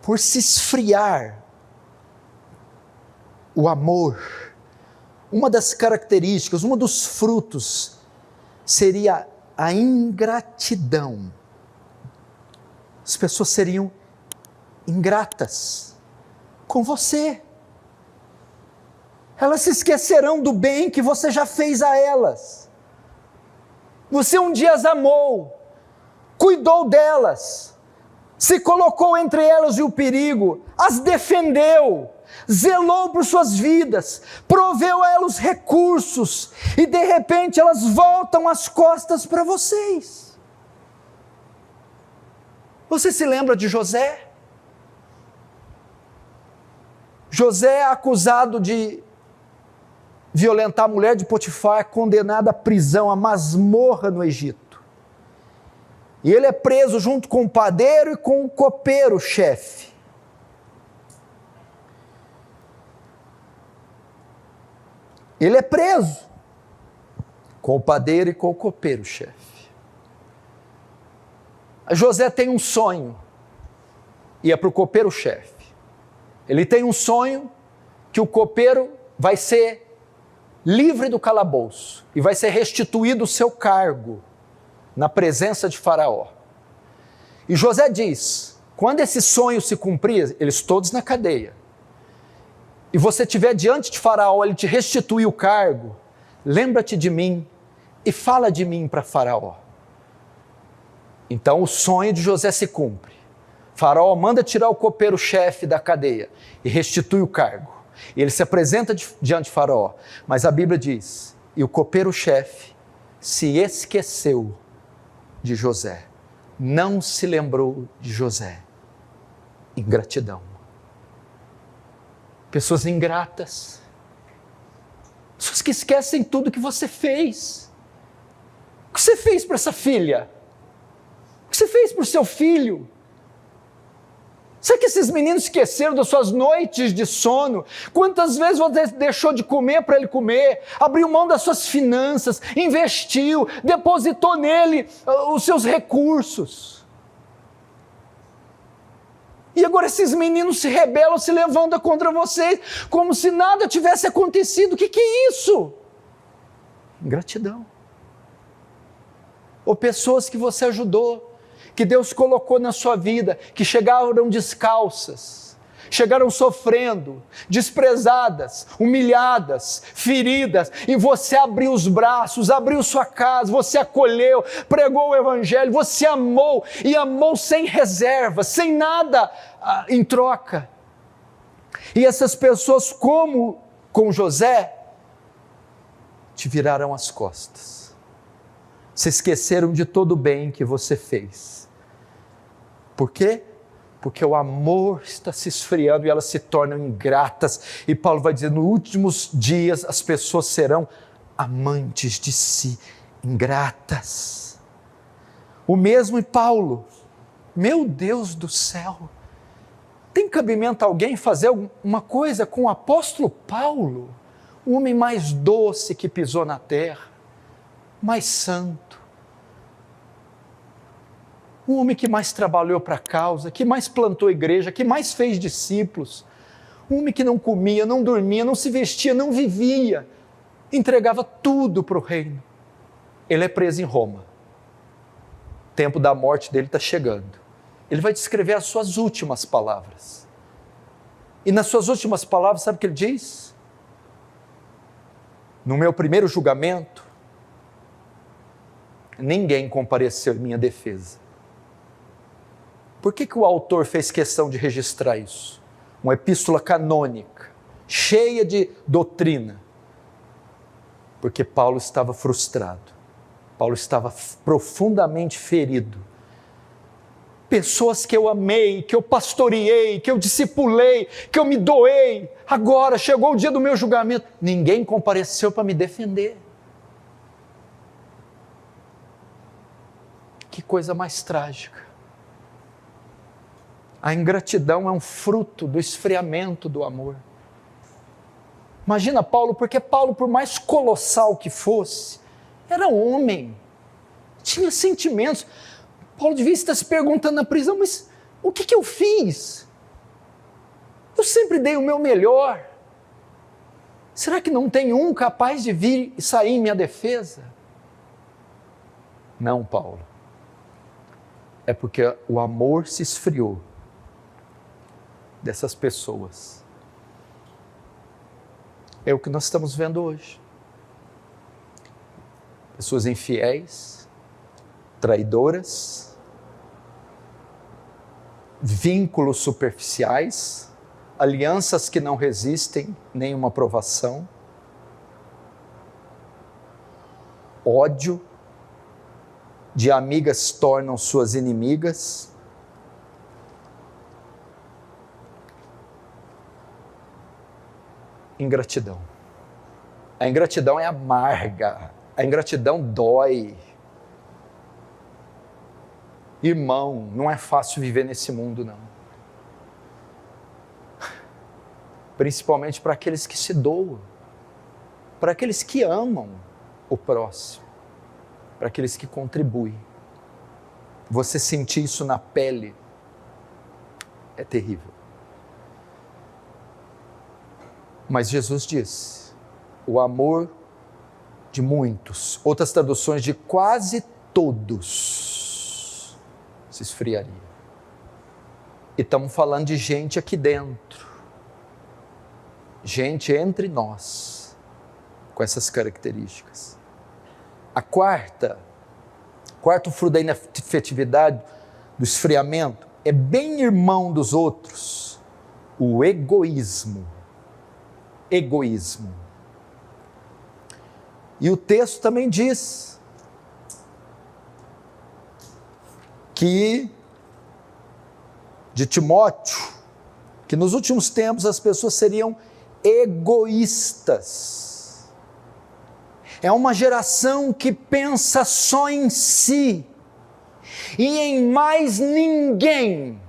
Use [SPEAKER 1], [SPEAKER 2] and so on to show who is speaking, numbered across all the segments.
[SPEAKER 1] por se esfriar o amor, uma das características, um dos frutos, seria a ingratidão. As pessoas seriam ingratas com você. Elas se esquecerão do bem que você já fez a elas. Você um dia as amou, cuidou delas, se colocou entre elas e o perigo, as defendeu, zelou por suas vidas, proveu a elas recursos, e de repente elas voltam as costas para vocês. Você se lembra de José? José é acusado de violentar a mulher de Potifar, condenado à prisão, à masmorra no Egito. E ele é preso junto com o padeiro e com o copeiro-chefe. Ele é preso com o padeiro e com o copeiro-chefe. José tem um sonho, e é para o copeiro-chefe. Ele tem um sonho que o copeiro vai ser livre do calabouço e vai ser restituído o seu cargo na presença de Faraó. E José diz, quando esse sonho se cumprir, eles todos na cadeia, e você estiver diante de Faraó, ele te restituir o cargo, lembra-te de mim e fala de mim para Faraó. Então o sonho de José se cumpre. Faraó manda tirar o copeiro-chefe da cadeia e restitui o cargo. E ele se apresenta diante de Faraó, mas a Bíblia diz, e o copeiro-chefe se esqueceu de José, não se lembrou de José. Ingratidão. Pessoas ingratas, pessoas que esquecem tudo que você fez. O que você fez para essa filha? O que você fez para o seu filho? Será que esses meninos esqueceram das suas noites de sono? Quantas vezes você deixou de comer para ele comer? Abriu mão das suas finanças, investiu, depositou nele os seus recursos. E agora esses meninos se rebelam, se levantam contra vocês, como se nada tivesse acontecido. O que é isso? Ingratidão. Ou pessoas que você ajudou, que Deus colocou na sua vida, que chegaram descalças, chegaram sofrendo, desprezadas, humilhadas, feridas, e você abriu os braços, abriu sua casa, você acolheu, pregou o evangelho, você amou, e amou sem reserva, sem nada em troca. E essas pessoas, como com José, te viraram as costas, se esqueceram de todo o bem que você fez. Por quê? Porque o amor está se esfriando e elas se tornam ingratas. E Paulo vai dizer, nos últimos dias as pessoas serão amantes de si, ingratas. O mesmo em Paulo. Meu Deus do céu! Tem cabimento alguém fazer alguma coisa com o apóstolo Paulo? O homem mais doce que pisou na terra, mais santo. Um homem que mais trabalhou para a causa, que mais plantou igreja, que mais fez discípulos. Um homem que não comia, não dormia, não se vestia, não vivia. Entregava tudo para o reino. Ele é preso em Roma. O tempo da morte dele está chegando. Ele vai descrever as suas últimas palavras. E nas suas últimas palavras, sabe o que ele diz? No meu primeiro julgamento, ninguém compareceu em minha defesa. Por que o autor fez questão de registrar isso? Uma epístola canônica, cheia de doutrina. Porque Paulo estava frustrado. Paulo estava profundamente ferido. Pessoas que eu amei, que eu pastoreei, que eu discipulei, que eu me doei. Agora chegou o dia do meu julgamento. Ninguém compareceu para me defender. Que coisa mais trágica. A ingratidão é um fruto do esfriamento do amor. Imagina Paulo, porque Paulo, por mais colossal que fosse, era homem, tinha sentimentos. Paulo devia estar se perguntando na prisão, mas o que eu fiz? Eu sempre dei o meu melhor. Será que não tem um capaz de vir e sair em minha defesa? Não, Paulo. É porque o amor se esfriou dessas pessoas. É o que nós estamos vendo hoje. Pessoas infiéis, traidoras, vínculos superficiais, alianças que não resistem nenhuma provação, ódio, de amigas tornam suas inimigas, ingratidão. A ingratidão é amarga, a ingratidão dói. Irmão, não é fácil viver nesse mundo, não. Principalmente para aqueles que se doam, para aqueles que amam o próximo, para aqueles que contribuem. Você sentir isso na pele é terrível. Mas Jesus diz, o amor de muitos, outras traduções de quase todos, se esfriaria. E estamos falando de gente aqui dentro, gente entre nós, com essas características. A quarto fruto da inefetividade, do esfriamento, é bem irmão dos outros, o egoísmo. Egoísmo. E o texto também diz que, de Timóteo, que nos últimos tempos as pessoas seriam egoístas. É uma geração que pensa só em si e em mais ninguém.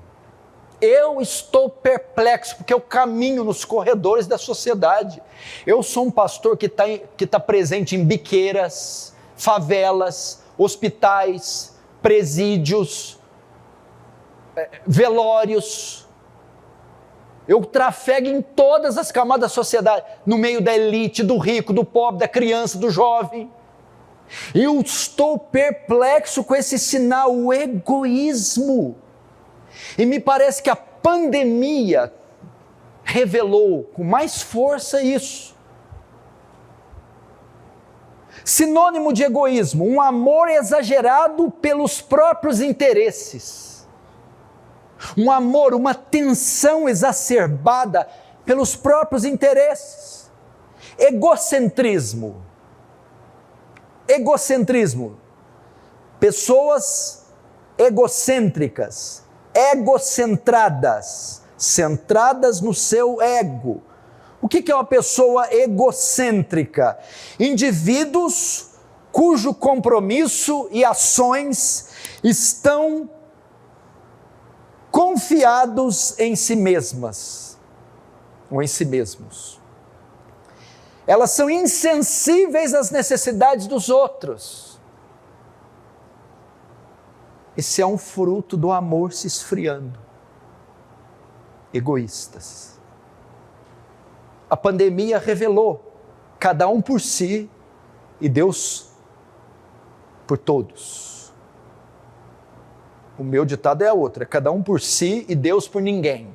[SPEAKER 1] Eu estou perplexo, porque eu caminho nos corredores da sociedade. Eu sou um pastor que tá presente em biqueiras, favelas, hospitais, presídios, velórios. Eu trafego em todas as camadas da sociedade, no meio da elite, do rico, do pobre, da criança, do jovem. E eu estou perplexo com esse sinal, o egoísmo. E me parece que a pandemia revelou com mais força isso. Sinônimo de egoísmo, um amor exagerado pelos próprios interesses. Um amor, uma tensão exacerbada pelos próprios interesses. Egocentrismo. Egocentrismo. Pessoas egocêntricas, egocentradas, centradas no seu ego. O que é uma pessoa egocêntrica? Indivíduos cujo compromisso e ações estão confiados em si mesmas, ou em si mesmos. Elas são insensíveis às necessidades dos outros. Esse é um fruto do amor se esfriando. Egoístas. A pandemia revelou, cada um por si e Deus por todos. O meu ditado é outro, é cada um por si e Deus por ninguém.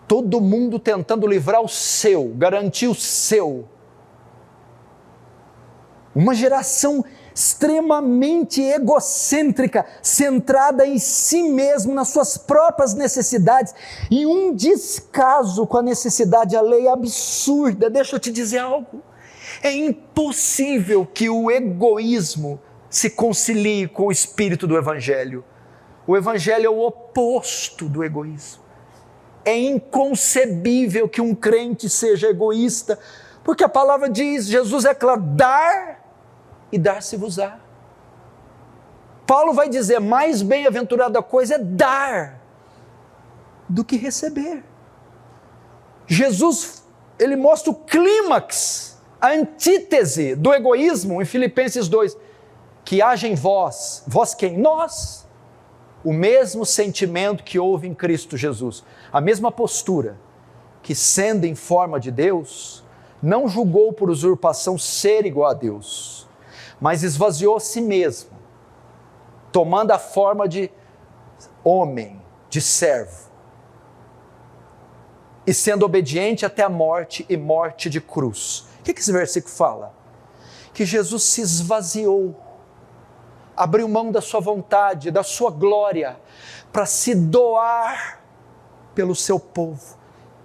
[SPEAKER 1] Todo mundo tentando livrar o seu, garantir o seu. Uma geração extremamente egocêntrica, centrada em si mesmo, nas suas próprias necessidades, e um descaso com a necessidade alheia absurda. Deixa eu te dizer algo, é impossível que o egoísmo se concilie com o espírito do Evangelho. O Evangelho é o oposto do egoísmo. É inconcebível que um crente seja egoísta, porque a palavra diz, Jesus é claro, dar e dar-se-vos-á. Paulo vai dizer, mais bem-aventurada coisa é dar do que receber. Jesus, ele mostra o clímax, a antítese do egoísmo em Filipenses 2, que haja em vós, vós quem? Nós, o mesmo sentimento que houve em Cristo Jesus, a mesma postura, que sendo em forma de Deus, não julgou por usurpação ser igual a Deus, mas esvaziou a si mesmo, tomando a forma de homem, de servo, e sendo obediente até a morte e morte de cruz. O que esse versículo fala? Que Jesus se esvaziou, abriu mão da sua vontade, da sua glória, para se doar pelo seu povo.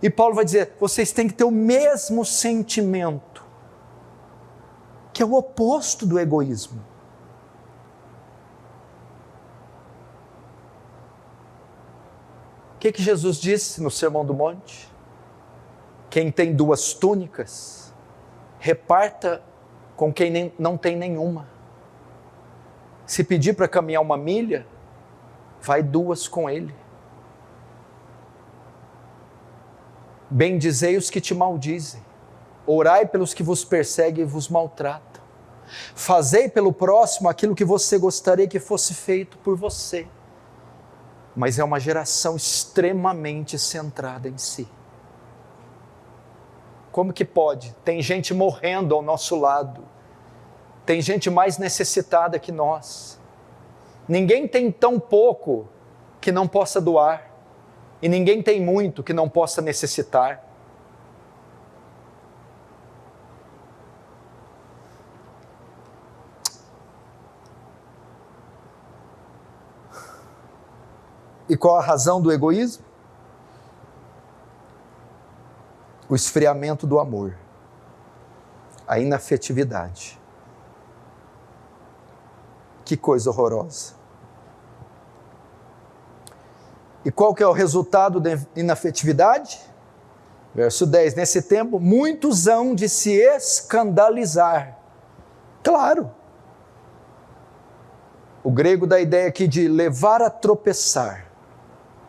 [SPEAKER 1] E Paulo vai dizer, vocês têm que ter o mesmo sentimento, que é o oposto do egoísmo. O que Jesus disse no Sermão do Monte? Quem tem 2 túnicas, reparta com quem não tem nenhuma. Se pedir para caminhar 1 milha, vai 2 com ele. Bendizei os que te maldizem, orai pelos que vos perseguem e vos maltratam. Fazei pelo próximo aquilo que você gostaria que fosse feito por você. Mas é uma geração extremamente centrada em si. Como que pode? Tem gente morrendo ao nosso lado. Tem gente mais necessitada que nós. Ninguém tem tão pouco que não possa doar. E ninguém tem muito que não possa necessitar. E qual a razão do egoísmo? O esfriamento do amor, a inafetividade. Que coisa horrorosa. E qual que é o resultado da inafetividade? Verso 10, nesse tempo, muitos hão de se escandalizar. Claro. O grego dá a ideia aqui de levar a tropeçar.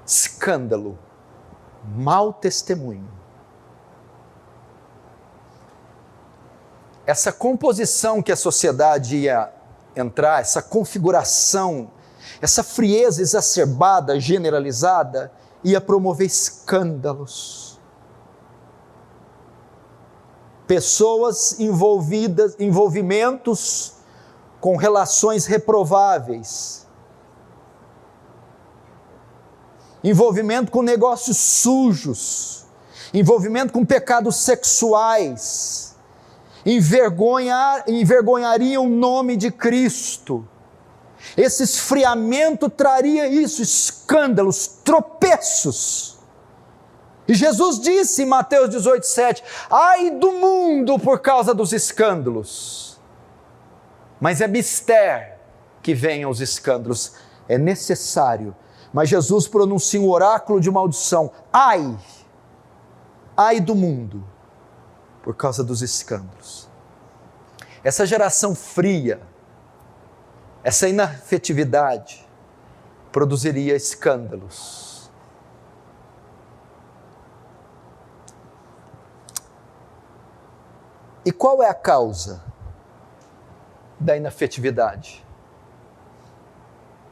[SPEAKER 1] Escândalo. Mau testemunho. Essa composição que a sociedade ia entrar, essa configuração, essa frieza exacerbada, generalizada, ia promover escândalos. Pessoas envolvimentos com relações reprováveis. Envolvimento com negócios sujos. Envolvimento com pecados sexuais. Envergonhariam o nome de Cristo. Esse esfriamento traria isso, escândalos, tropeços. E Jesus disse em Mateus 18:7, ai do mundo por causa dos escândalos. Mas é mister que venham os escândalos, é necessário. Mas Jesus pronuncia um oráculo de maldição, ai do mundo por causa dos escândalos. Essa geração fria, essa inafetividade produziria escândalos. E qual é a causa da inafetividade?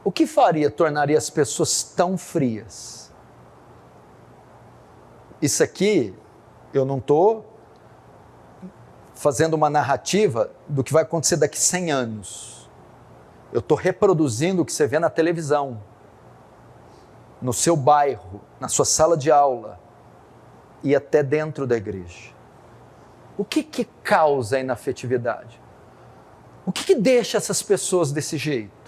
[SPEAKER 1] O que tornaria as pessoas tão frias? Isso aqui, eu não estou fazendo uma narrativa do que vai acontecer daqui 100 anos. Eu estou reproduzindo o que você vê na televisão, no seu bairro, na sua sala de aula e até dentro da igreja. O que causa a inafetividade? O que deixa essas pessoas desse jeito?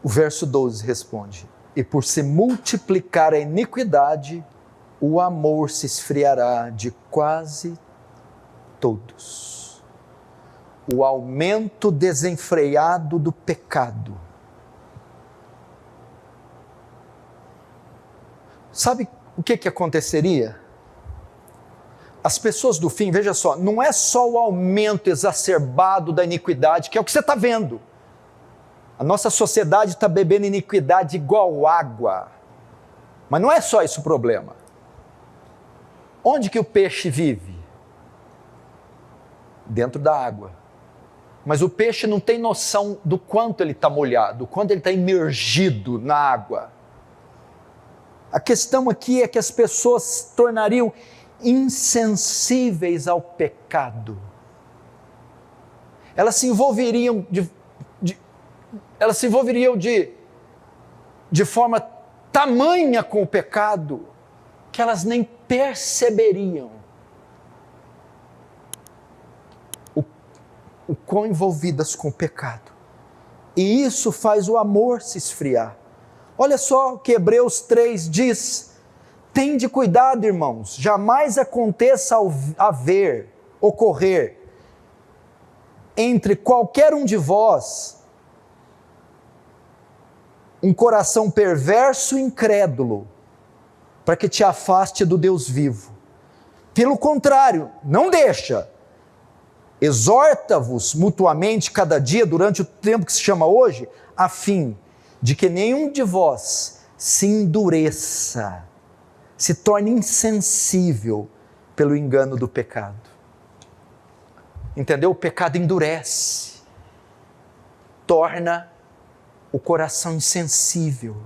[SPEAKER 1] O verso 12 responde, e por se multiplicar a iniquidade, o amor se esfriará de quase todos. O aumento desenfreado do pecado. Sabe o que aconteceria? As pessoas do fim, veja só, não é só o aumento exacerbado da iniquidade, que é o que você está vendo. A nossa sociedade está bebendo iniquidade igual água. Mas não é só isso o problema. Onde que o peixe vive? dentro da água. Mas o peixe não tem noção do quanto ele está molhado, do quanto ele está imergido na água. A questão aqui é que as pessoas se tornariam insensíveis ao pecado. Elas se envolveriam de forma tamanha com o pecado que elas nem perceberiam o quão envolvidas com o pecado. E isso faz o amor se esfriar. Olha só o que Hebreus 3 diz: tende cuidado, irmãos, jamais aconteça ocorrer entre qualquer um de vós um coração perverso e incrédulo, para que te afaste do Deus vivo. Pelo contrário, não deixa. Exorta-vos mutuamente cada dia durante o tempo que se chama hoje, a fim de que nenhum de vós se endureça, se torne insensível pelo engano do pecado. Entendeu? O pecado endurece, torna o coração insensível.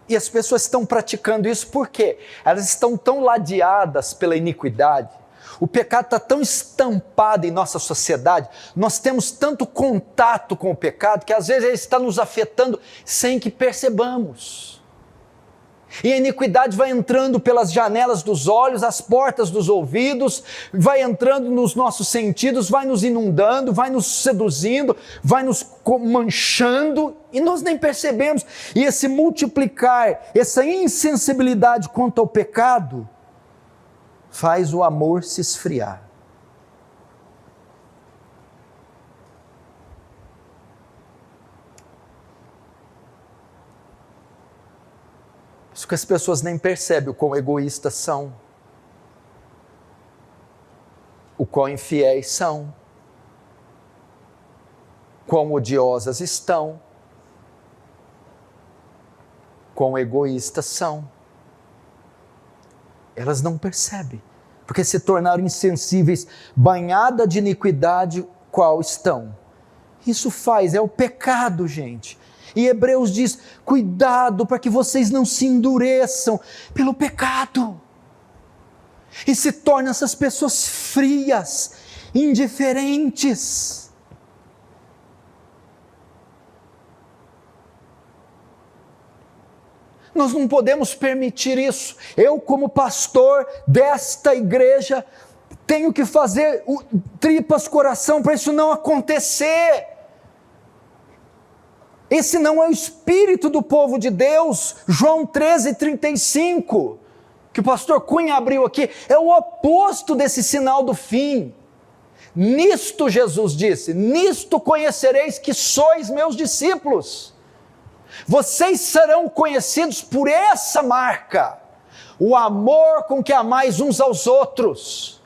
[SPEAKER 1] E as pessoas estão praticando isso por quê? Elas estão tão ladeadas pela iniquidade, o pecado está tão estampado em nossa sociedade, nós temos tanto contato com o pecado, que às vezes ele está nos afetando sem que percebamos. E a iniquidade vai entrando pelas janelas dos olhos, as portas dos ouvidos, vai entrando nos nossos sentidos, vai nos inundando, vai nos seduzindo, vai nos manchando, e nós nem percebemos. E esse multiplicar, essa insensibilidade quanto ao pecado, faz o amor se esfriar. Isso que as pessoas nem percebem o quão egoístas são, o quão infiéis são, quão odiosas estão, quão egoístas são. Elas não percebem, porque se tornaram insensíveis, banhada de iniquidade qual estão. Isso é o pecado, gente. E Hebreus diz, cuidado para que vocês não se endureçam pelo pecado. E se tornam essas pessoas frias, indiferentes. Nós não podemos permitir isso. Eu, como pastor desta igreja, tenho que fazer tripas coração para isso não acontecer. Esse não é o espírito do povo de Deus. João 13:35, que o pastor Cunha abriu aqui, é o oposto desse sinal do fim. Nisto, Jesus disse, nisto conhecereis que sois meus discípulos. Vocês serão conhecidos por essa marca, o amor com que amais uns aos outros.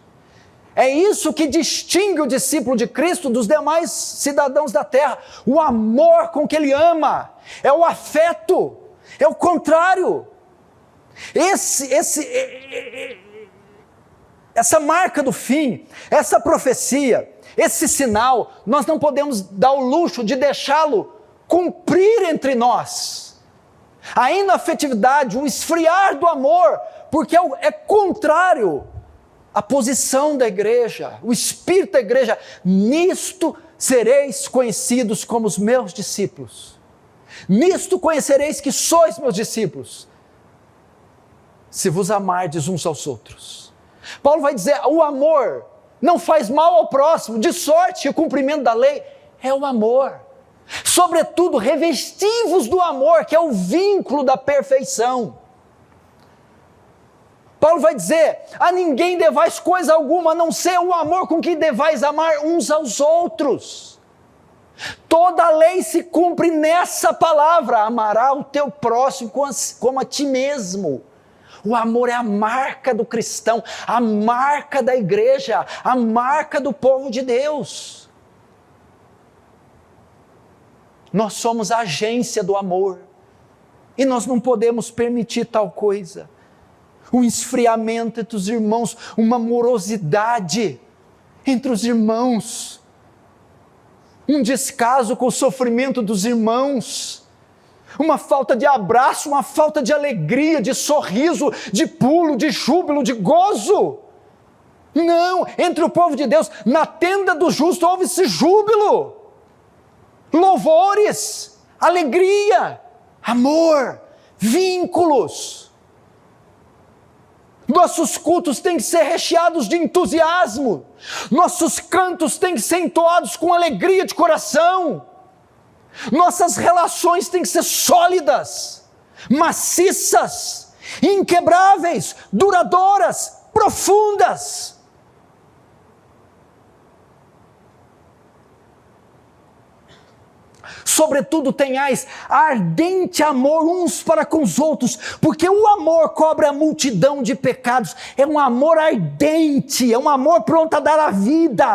[SPEAKER 1] É isso que distingue o discípulo de Cristo dos demais cidadãos da terra, o amor com que ele ama, é o afeto, é o contrário. Essa marca do fim, essa profecia, esse sinal, nós não podemos dar o luxo de deixá-lo cumprir entre nós. A inafetividade, o esfriar do amor, porque é contrário à posição da igreja, o espírito da igreja. Nisto sereis conhecidos como os meus discípulos. Nisto conhecereis que sois meus discípulos, se vos amardes uns aos outros. Paulo vai dizer, o amor não faz mal ao próximo, de sorte que o cumprimento da lei é o amor. Sobretudo, revesti-vos do amor, que é o vínculo da perfeição. Paulo vai dizer, a ninguém devais coisa alguma, a não ser o amor com que devais amar uns aos outros. Toda a lei se cumpre nessa palavra, amará o teu próximo como a ti mesmo. O amor é a marca do cristão, a marca da igreja, a marca do povo de Deus. Nós somos a agência do amor, e nós não podemos permitir tal coisa. Um esfriamento entre os irmãos, uma morosidade. entre os irmãos, um descaso com o sofrimento dos irmãos, uma falta de abraço, uma falta de alegria, de sorriso, de pulo, de júbilo, de gozo. Não, entre o povo de Deus, na tenda do justo houve-se júbilo, louvores, alegria, amor, vínculos. Nossos cultos têm que ser recheados de entusiasmo, nossos cantos têm que ser entoados com alegria de coração, nossas relações têm que ser sólidas, maciças, inquebráveis, duradouras, profundas. Sobretudo tenhais ardente amor uns para com os outros, porque o amor cobre a multidão de pecados. É um amor ardente, é um amor pronto a dar a vida.